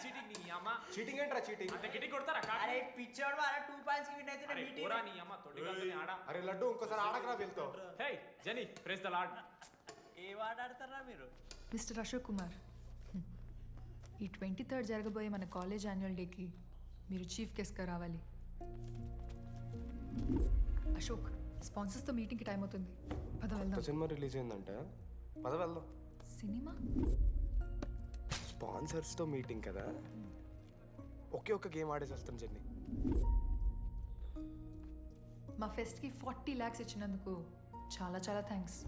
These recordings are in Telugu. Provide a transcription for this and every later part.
చీటింగ్ నీ అమ్మ. చీటింగ్ ఏంట్రా చీటింగ్? అంత గిటి కొడతారా కాకి? అరే పిచ్చోడు వారా 2 పాయింట్స్ కి విన్ అయితే అరే మీటింగ్ పోరా నీ అమ్మ తొడిగల్ని ఆడ. అరే లడ్డు ఇంకోసారి ఆడకరా వెళ్తో. హే జెనీ ప్రెస్ ద లార్డ్. ఏ వాట ఆడతారా మీరు? మిస్టర్ అశోక్ కుమార్, ఈ 23rd జరగబోయే మన కాలేజ్ యాన్యువల్ డేకి మీరు చీఫ్ గెస్ట్గా రావాలి. అశోక్, స్పాన్సర్స్తో మీటింగ్కి టైం అవుతుంది, పద వెళ్దాం. సినిమా రిలీజ్ అయిందంట, పద వెళ్దాం. సినిమా? స్పాన్సర్స్తో మీటింగ్ కదా, ఒకే ఒక్క గేమ్ ఆడేసి వస్తాం జెన్నీ. మా ఫెస్ట్కి 40 lakhs ఇచ్చినందుకు చాలా చాలా థ్యాంక్స్.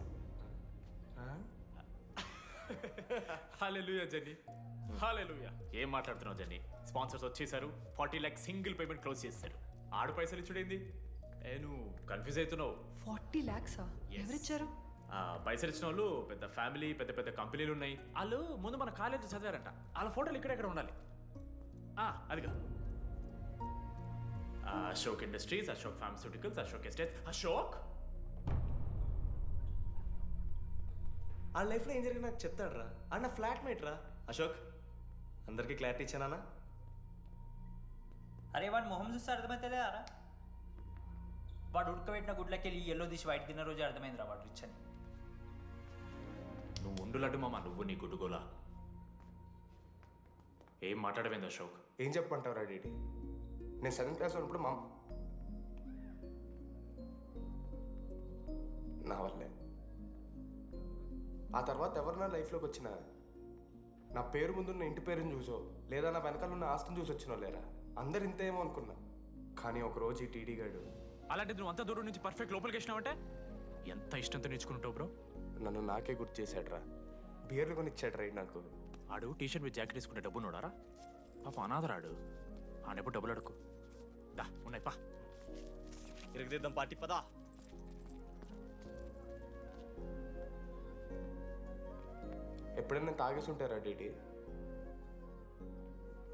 హల్లెలూయా జెన్నీ, హల్లెలూయా. ఏం మాట్లాడుతున్నావు జెన్నీ? స్పాన్సర్స్ వచ్చేసారు, 40 lakhs సింగిల్ పేమెంట్ క్లోజ్ చేస్తారు. ఆడు పైసలు ఇచ్చుడేంది? నువ్వు కన్ఫ్యూజ్ అవుతున్నావు. 40 lakhs ఎవరిచ్చారు? పైసలు ఇచ్చిన వాళ్ళు పెద్ద ఫ్యామిలీ, పెద్ద పెద్ద కంపెనీలు ఉన్నాయి. వాళ్ళు ముందు మన కాలేజ్ చదివారంట. వాళ్ళ ఫోటోలు ఇక్కడెక్కడ ఉండాలి. అదిగా Ashok industries, Ashok pharmaceuticals, Ashok estates. Ashok ఆ లైఫ్లో ఏం జరిగింది నాకు చెప్తాడు రా. అన్న ఫ్లాట్ మేట్ రా అశోక్. అందరికీ క్లారిటీ ఇచ్చానా? అరే వాడు మొహం చూస్తే అర్థమైతే అరా. వాడు ఉడకబెట్టిన గుడ్లకి వెళ్ళి ఎల్లో తీసి వైట్ తిన్న రోజు అర్థమైందిరా వాడు రిచ్ అని. నువ్వు ఉండులడ్డు మామ, నువ్వు నీ గుడ్డుగోలా. ఏం మాట్లాడమైంది అశోక్? ఏం చెప్పమంటావురా డీడీ? నేను 7th క్లాస్ ఉన్నప్పుడు నా వల్లే. ఆ తర్వాత ఎవరు నా లైఫ్లోకి వచ్చినా నా పేరు ముందున్న ఇంటి పేరుని చూసో లేదా నా వెనకాల ఉన్న ఆస్తిని చూసి వచ్చినో లేరా, అందరు ఇంతేమో అనుకున్నా. కానీ ఒకరోజు ఈ టీడీ గాడు అలాంటిది నువ్వు అంత దూరం నుంచి పర్ఫెక్ట్ లోపలికి వచ్చినావంటే ఎంత ఇష్టంతో నేర్చుకుంటావు బ్రో. నన్ను నాకే గుర్తు చేశాడు రా. బియర్లు కొని ఇచ్చాడు రా నాకు. ఆడు టీషర్ట్ మీద జాకెట్ వేసుకుంటే డబ్బు నోడారా? పాప అనాథరాడు. ఆడెప్పుడు డబ్బులు అడుకు. దా ఉన్నాయి పా, ఇరగదిద్దాం పార్టీ పదా. ఎప్పుడైనా తాగేసి ఉంటారా డీడీ?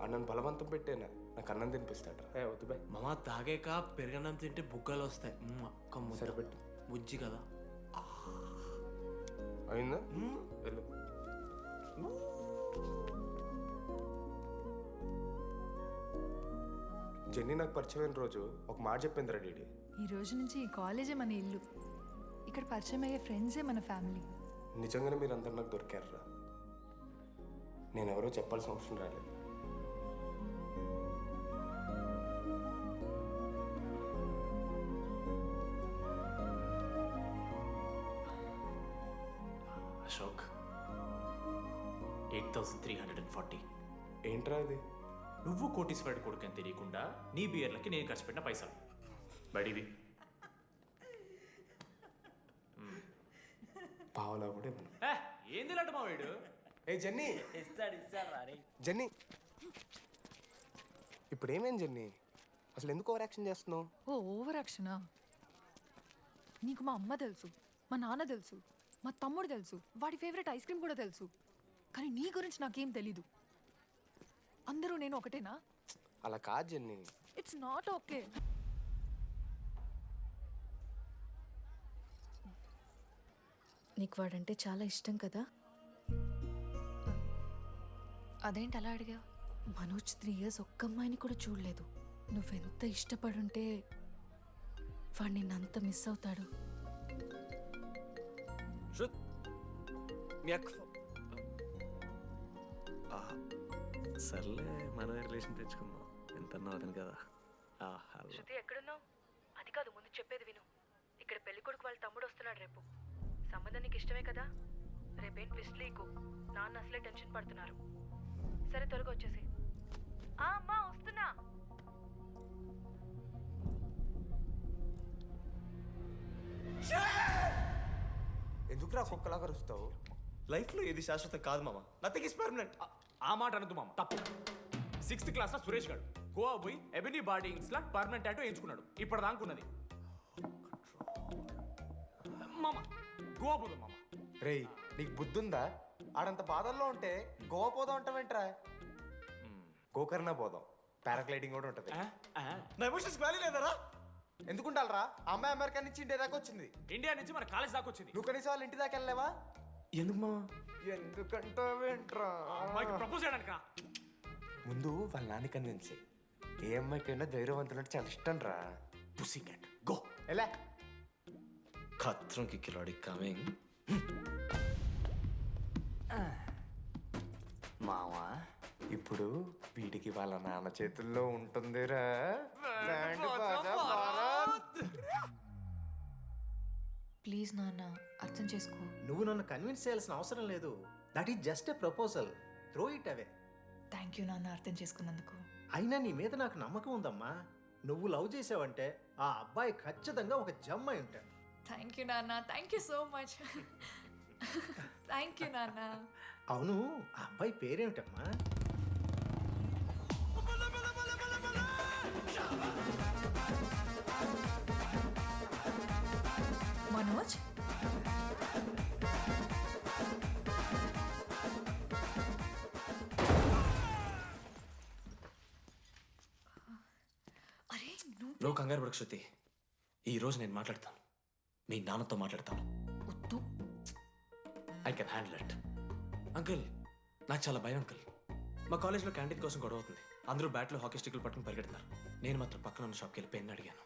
అన్నను బలవంతం పెట్టేనా నాకు అన్నం తినిపిస్తాడు రా. వద్దు బాయ్ మామ, తాగాక పెరగన్నం తింటే బుగ్గలు వస్తాయి. సరిపెట్టు. బుజ్జి కదా. అయిందా? వెళ్ళు. జెన్నీ నాకు పరిచయమైన రోజు ఒక మాట చెప్పింది రా డీడీ. ఈ రోజు నుంచి ఈ కాలేజే మన ఇల్లు, ఇక్కడ పరిచయం అయ్యే ఫ్రెండ్సే మన ఫ్యామిలీ. నిజంగానే మీరందరూ నాకు దొరికారు రా. నేనెవరో చెప్పాల్సిన అవసరం రాలేదు. అశోక్ 8,340. ఏంట్రా ఇది? నువ్వు కోటీశ్వరుడి కొడుకు అని తెలియకుండా నీ బియర్లకి నేను ఖర్చు పెట్టిన పైసలు బడివి. పావలా కూడా ఇవ్వను. ఏంది లాంటి మా వీడు? ఏ జెన్నీ, ఇస్తాడు రా. జెన్నీ ఇప్పుడు ఏమేం జెన్నీ? అసలు ఎందుకు ఓవర్ యాక్షన్ చేస్తున్నావు? ఓవర్ యాక్షనా? నీకు మా అమ్మ తెలుసు, మా నాన్న తెలుసు, మా తమ్ముడు తెలుసు, వాడి ఫేవరెట్ ఐస్ క్రీమ్ కూడా తెలుసు. కానీ నీ గురించి నాకేం తెలీదు. అందరూ నేను ఒకటేనా? అలా కాదు జెన్నీ. It's not okay. నీకు వాడంటే చాలా ఇష్టం కదా? అదేంటి అలా అడిగావు? మనోజ్ 3 years ఒక్క అమ్మాయిని కూడా చూడలేదు. నువ్వెంత ఇష్టపడుంటే వాడు నిన్నంత మిస్ అవుతాడు. సర్లే, మన రిలేషన్ తెచ్చుకుందాం. ఎంత అతను కదా. శృతి ఎక్కడున్నావు? అది కాదు, ముందు చెప్పేది విను. ఇక్కడ పెళ్లి కొడుకు వాళ్ళ తమ్ముడు వస్తున్నాడు రేపు. సంబంధం నీకు ఇష్టమే కదా? రేపేం ట్విస్ట్ లీకు. నాన్న అసలే టెన్షన్ పడుతున్నారు. సరే త్వరగా వచ్చేసి. అమ్మా వస్తున్నా. ఎందుకురా కుక్కలా కరుస్తావు? లైఫ్లో ఏది శాశ్వతం కాదు మామ. Nothing is permanent. ఆ మాట అనదు మామ, తప్పు. 6th క్లాస్లో సురేష్ గారు గోవా పోయి ఎబినీ బాడీస్ లా పర్మనెంట్ టాటూ ఎంచుకున్నాడు. ఇప్పుడు దానుకున్నది మామ. గోవా పోదాం మామ. రేయ్, నీకు బుద్ధుందా? ఆడంత బాధల్లో ఉంటే గోవా పోదాం అంటావేంట్రా? గోకర్ణ పోదాం, పారాగ్లైడింగ్ కూడా ఉంటుంది. నా ఎమోషన్స్ వాల్యూ లేదరా? ఎందుకుంటారా? అమ్మాయి అమెరికా నుంచి ఇండియా దాకా వచ్చింది. ఇండియా నుంచి మన కాలేజ్ దాకా వచ్చింది. నువ్వు కనీసం వాళ్ళ ఇంటి దాకా వెళ్ళలేవా? ఎందుకు మామ? ఎందుకంటావేంట్రా? అమ్మాయికి ప్రపోజ్ చేయడానికి రా. ముందు వాళ్ళ నాన్న కన్విన్స్ ఏ అమ్మాయికైనా ధైర్యవంతులు అంటే చాలా ఇష్టం రా. పుసి క్యాట్ గో. ఎలా ఖత్రం కి కిలాడి కమింగ్. మావా ఇప్పుడు వీడికి వాళ్ళ నాన్న చేతుల్లో ఉంటుందిరా. ప్లీజ్ నాన్న అర్థం చేసుకో. నువ్వు నన్ను కన్విన్స్ చేయాల్సిన అవసరం లేదు. That is just a proposal. Throw it away. Thank you నాన్న అర్థం చేసుకున్నందుకు. అయినా నీ మీద నాకు నమ్మకం ఉందమ్మా. నువ్వు లవ్ చేసావంటే ఆ అబ్బాయి ఖచ్చితంగా ఒక జమ్మాయి ఉంటాడు. థ్యాంక్ యూ నాన్న, thank you so much. Thank you నాన్న. అవును, ఆ అబ్బాయి పేరేమిటమ్మా? మనోజ్. అరే నువ్వు కంగారు పడకు శృతి. ఈ రోజు నేను మాట్లాడతాను, మీ నాన్నతో మాట్లాడతాను. వద్దు. I can handle it. Uncle, నాకు చాలా భయం అంకుల్. మా కాలేజ్లో క్యాంటీన్ కోసం గొడవ అవుతుంది. అందరూ బ్యాట్లో హాకీ స్టిక్లు పట్టుకుని పరిగెడుతున్నారు. నేను మాత్రం పక్కన ఉన్న షాప్కి వెళ్ళి పెన్ అడిగాను.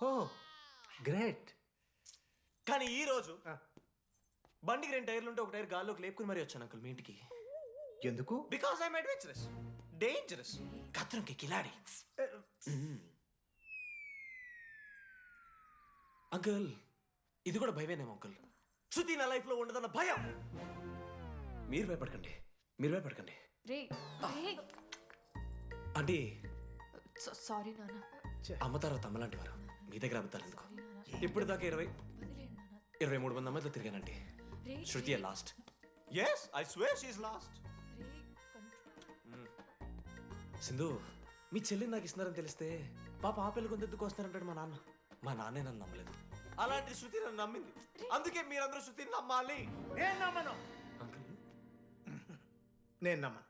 ఓ గ్రేట్. కానీ ఈ రోజు బండికి 2 టైర్లు ఉంటే ఒక టైర్ గాల్లోకి లేపుకుని మరీ వచ్చాను అంకుల్ మీ ఇంటికి. ఎందుకు? బికాస్ ఐఎమ్ అడ్వెంచరస్, డేంజరస్, కత్రంకి కిలాడి. అంకుల్, ఇది కూడా భయమేనేమో అంకుల్. శృతి నా లైఫ్లో ఉండదన్న భయం. మీరు భయపడకండి, మీరు భయపడకండి. రే రే. అంటే సారీ నాన్న. అమ్మ తర్వాత అమ్మలాంటి వారు, మీ దగ్గర అబద్ధాలు ఎందుకు? ఇప్పుడు దాకా 23 మంది అమ్మాయితో తిరిగానండి. Shruti lost. Yes, I swear she is lost. Sindhu, మీ చెల్లిని నాకు ఇస్తున్నారని తెలిస్తే పాప ఆ పెళ్లి కొంతెత్తుకు వస్తారంటాడు మా నాన్న. మా నాన్నే నన్ను నమ్మలేదు. అలాంటి శృతి నన్ను నమ్మింది. అందుకే మీరందరూ శృతిని నమ్మాలి. నేను నమ్మను. అంకుల్, నేను నమ్మను.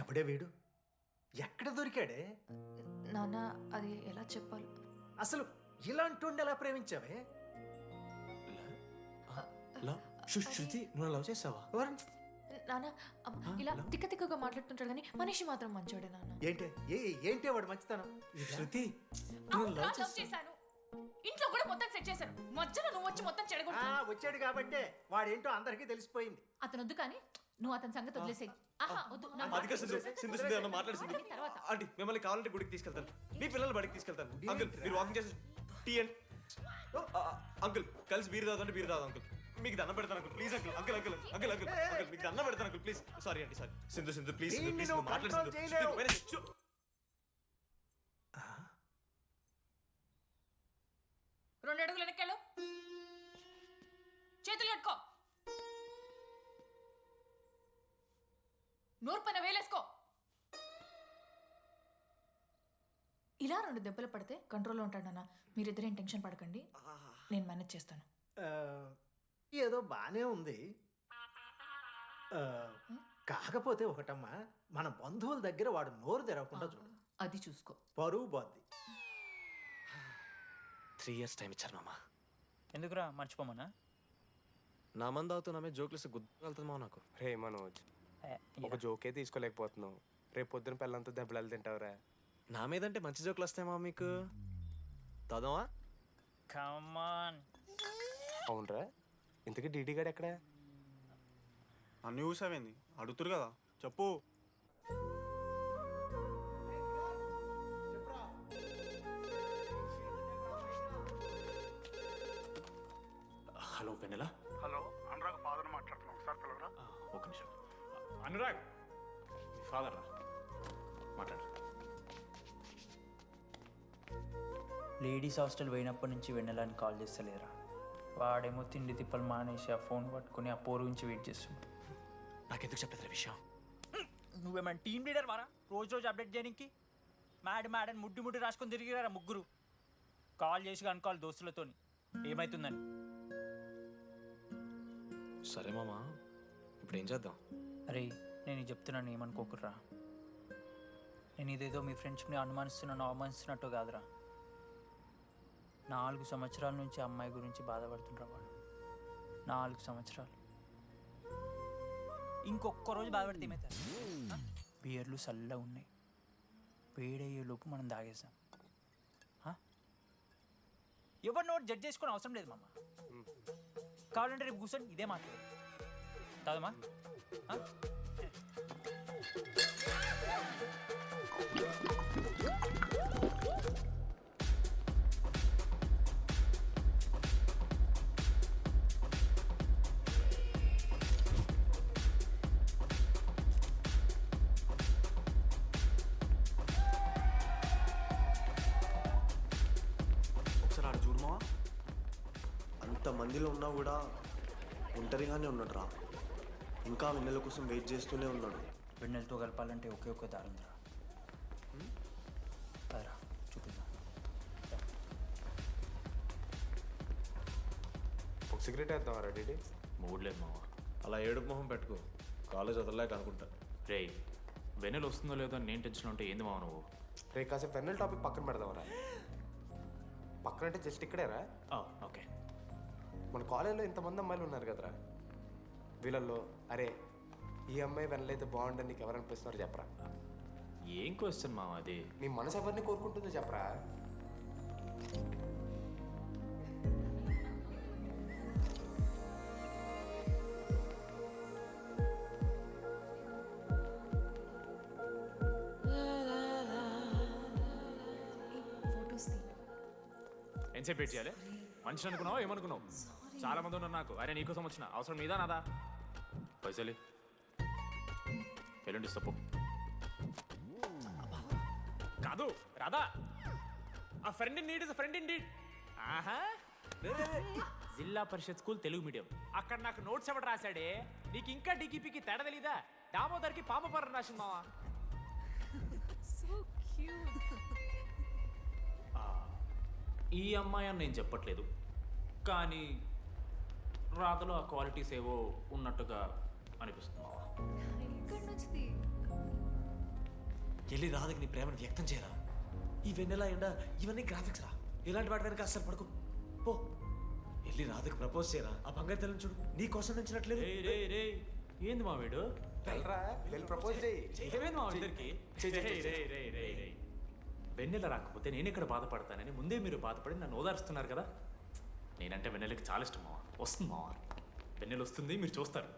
ఎవడే వీడు? ఎక్కడ దొరికాడే? నాన్న అది ఎలా చెప్పాలి? అసలు ఇలాంటి ఎలా ప్రేమించావే? శృతి, నువ్వు లవ్ చేసావా? నాన్న ఇలా తిక్క తిక్కగా మాట్లాడుతుంటాడు కానీ మనిషి మాత్రం మంచోడే నాన్న. ఏంటి వాడు మంచితనం? శృతి, లవ్ చేశాను. ఇంట్లో కూడా మొత్తం సెట్ చేశాను. మధ్యలో నువ్వు వచ్చి మొత్తం చెడగొట్టావు. వచ్చాడు కాబట్టే వాడేంటో అందరికీ తెలిసిపోయింది. అతను వద్దు కానీ నువ్వు అతని సంగతి వదిలేసేయి. ఆహా వద్దు. నా మాట అదిగా సింధు, సింధు సింధు అన్న మాట్లాడుతుంది. అతని తర్వాత. ఆంటీ, మిమ్మల్ని కావాలంటే గుడికి తీసుకెళ్తాను, మీ పిల్లలు బడికి తీసుకెళ్తాను. అంకుల్, మీరు వాకింగ్ చేసి టీ అండ్ అంకుల్ కలిసి బీర్ తాగుతుంటే బీర్ తాగు అంకుల్. మీకు దండం పెడతాను uncle, please uncle. Uncle uncle uncle uncle uncle మీకు దండం పెడతాను అంకుల్, ప్లీజ్. సారీ అండి, sorry. Sindhu Sindhu please, Sindhu please, నువ్వు మాట్లాడు control సింధు. చేయలేవు. రెండు అడుగులు వెనక్కెళ్ళు. చేతులు కట్టుకో. నోరు పైన వేలేసుకో. ఇలా 2 దెబ్బలు పడితే కంట్రోల్లో ఉంటాడన్నా. మీరిద్దరేం టెన్షన్ పడకండి, నేను మేనేజ్ చేస్తాను. ఏదో బానే ఉంది. కాకపోతే ఒకటమ్మా, మన బంధువుల దగ్గర వాడు నోరు తెరవకుండా చూడు. అది చూసుకో. పరువు బాద్ది. 3 years టైం ఇచ్చారు మామ. ఎందుకురా మర్చిపోమన్నా? నా మంది అవుతూ నామే జోక్లు గుర్తుకెళ్తుంది మామ నాకు. రే మనోజ్, ఒక జోకే తీసుకోలేకపోతున్నావు. రేపు పొద్దున పిల్లలతో దెబ్బలు తింటావురా. నా మీదంటే మంచి జోకులు వస్తాయి మామ మీకు. తోదమా? కమాన్. అవునరా, ఇంతకీ డీడీ గాడు ఎక్కడా? అన్ని చూసావేంది? అడుగుతురు కదా, చెప్పు. హలో వెన్నెల. హలో, అనురాగ్ ఫాదర్ మాట్లాడుతున్నాం, ఒకసారి పిలవరా? ఒక నిమిషం. అనురాగ్, మీ ఫాదర్ రా, మాట్లాడు. లేడీస్ హాస్టల్ పోయినప్పటి నుంచి వెన్నెలని కాల్ చేస్తలేరా. వాడేమో తిండి తిప్పలు మానేసి ఆ ఫోన్ పట్టుకుని ఆ పోరు గురించి వెయిట్ చేస్తుండు. నాకెందుకు చెప్పలేదు విషయం? నువ్వేమైనా టీమ్ లీడర్ వారా రోజు రోజు అప్డేట్ చేయడానికి? మ్యాడ్ అని ముడ్డి రాసుకొని తిరిగిరారా ముగ్గురు. కాల్ చేసి అనుకోవాలి దోస్తులతోని ఏమవుతుందని. సరే మామ, ఇప్పుడు ఏం చేద్దాం? అరే నేను చెప్తున్నాను, ఏమనుకోకుర్రా. నేను ఇదేదో మీ ఫ్రెండ్షిప్ని అనుమానిస్తున్నాను, అవమానిస్తున్నట్టు కాదురా. 4 సంవత్సరాల నుంచి అమ్మాయి గురించి బాధపడుతుండ్రా వాడు. 4 సంవత్సరాలు. ఇంకొక్క రోజు బాధపడితే ఏమవుతుంది బియర్లు చల్లగా ఉన్నాయి వేడయ్యే లోపు మనం తాగేసాం ఎవరు నోట్ జడ్జ్ చేసుకుని అవసరం లేదు మామ కావాలంటే రేపు కూర్చొని ఇదే మాట్లాడు కాదమ్మా ఒకసారి ఆడ చూడమా అంతమందిలో ఉన్నా కూడా ఒంటరిగానే ఉన్నాడు రా ఇంకా వెన్నెల కోసం వెయిట్ చేస్తూనే ఉన్నాడు వెన్నెలతో కలపాలంటే ఒకే ఒక్క దారుందిరా పదరా చూపిద్దాం ఒక సిగరెట్ వేద్దాం రెడీ మూడ్ లేదు మావా. అలా ఏడుపు మొహం పెట్టుకో కాలేజ్ వదలలేక అనుకుంటా రేయ్ వెన్నెల వస్తుందో లేదో అని నేను టెన్షన్ ఉంటే ఏంది మావ నువ్వు? రే కాసేపు పెన్నెల్ టాపిక్ పక్కన పెడదామరా. పక్కన అంటే జస్ట్ ఇక్కడేరా. ఓకే. మన కాలేజ్లో ఇంతమంది అమ్మాయిలు ఉన్నారు కదరా, వీళ్ళల్లో అరే ఈ అమ్మాయి వెనలైతే బాగుండని నీకు ఎవరు అనిపిస్తున్నారు చెప్పరా? ఏం క్వశ్చన్ మావా అది? నీ మనసు ఎవరిని కోరుకుంటుందో చెప్పరా? ఎంతసేపు వెయిట్ చేయాలి? మనిషిని అనుకున్నావా ఏమనుకున్నావు? చాలా మంది ఉన్నారు నాకు. అరే నీకోసం వచ్చిన అవసరం మీదా నాదా? పైసలి ఎల్లుండి తప్పు కాదు రాదా. ఆ friend in need is friend in need. ఆహా జిల్లా పరిషత్ స్కూల్ తెలుగు మీడియం. అక్కడ నాకు నోట్స్ ఎవడు రాశాడే? నీకు ఇంకా డీకీపీకి తేడా తెలీదా? దామోదర్కి పామపరం రాసింది మావా. ఈ అమ్మాయి అని నేను చెప్పట్లేదు, కానీ రాతలో ఆ క్వాలిటీస్ ఏవో ఉన్నట్టుగా అనిపిస్తుంది మావా. వెళ్ళి రాధకి నీ ప్రేమను వ్యక్తం చేయరా. ఈ వెన్నెల ఎండ ఇవన్నీ గ్రాఫిక్స్ రా. ఇలాంటి వాటి వెనక అస్సలు పడుకో. పో వెళ్ళి రాధకి ప్రపోజ్ చేయరా. ఆ బంగారు తెల్లని చూడు నీ కోసం నచ్చినట్లేదు. ఏంది మా వీడు? వెళ్ళరా, వెళ్ళి ప్రపోజ్ చేయి. ఏమైంది మా ఇద్దరికి? వెన్నెల రాకపోతే నేను ఇక్కడ బాధపడతానని ముందే మీరు బాధపడి నన్ను ఓదారుస్తున్నారు కదా. నేనంటే వెన్నెలకి చాలా ఇష్టం మావా. వస్తుంది మావా, వెన్నెల వస్తుంది, మీరు చూస్తారు.